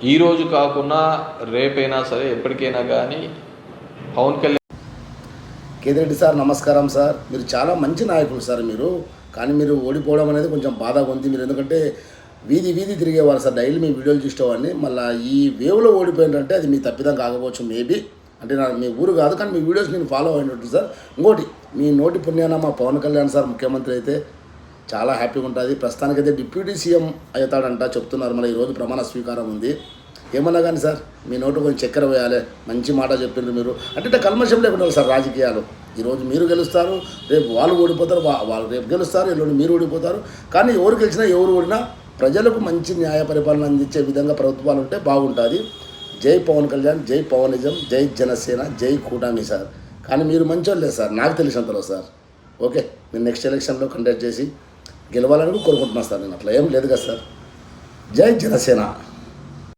ఈరోజు కాకుండా రేపైనా సరే ఎప్పటికైనా కానీ పవన్ కళ్యాణ్. కేతిరెడ్డి సార్ నమస్కారం సార్. మీరు చాలా మంచి నాయకులు సార్ మీరు. కానీ మీరు ఓడిపోవడం అనేది కొంచెం బాధగా ఉంది. మీరు ఎందుకంటే వీధి వీధి తిరిగేవారు సార్, డైలీ మీ వీడియోలు చూసేవాడిని. మళ్ళీ ఈ వేవ్లో ఓడిపోయిందంటే అది మీ తప్పిదం కాకపోవచ్చు మేబీ. అంటే మీ ఊరు కాదు కానీ మీ వీడియోస్ నేను ఫాలో అయినట్టు సార్. ఇంకోటి మీ నోటి పుణ్యాన మా పవన్ కళ్యాణ్ సార్ ముఖ్యమంత్రి అయితే చాలా హ్యాపీగా ఉంటుంది. ప్రస్తుతానికైతే డిప్యూటీ సీఎం అవుతాడంట చెప్తున్నారు. మళ్ళీ ఈరోజు ప్రమాణ స్వీకారం ఉంది. ఏమన్నా కానీ సార్ మీ నోటు కొంచెం చక్కెర వేయాలి. మంచి మాట చెప్పిండ్రు మీరు. అంటే కల్మషం లేకుండా సార్ రాజకీయాలు. ఈరోజు మీరు గెలుస్తారు, రేపు వాళ్ళు ఓడిపోతారు, వాళ్ళు రేపు గెలుస్తారు, ఎల్లుండి మీరు ఓడిపోతారు. కానీ ఎవరు గెలిచినా ఎవరు ఓడినా ప్రజలకు మంచి న్యాయ పరిపాలన అందించే విధంగా ప్రభుత్వాలు ఉంటే బాగుంటుంది. జై పవన్ కళ్యాణ్, జై పవనిజం, జై జనసేన, జై కూటమి సార్. కానీ మీరు మంచోళ్ళే సార్ నాకు తెలిసినంతలో సార్. ఓకే, మీరు నెక్స్ట్ ఎలక్షన్లో కండక్ట్ చేసి గెలవాలని కోరుకుంటున్నాను సార్. నేను అట్లా ఏం లేదు కదా సార్. జై జనసేన.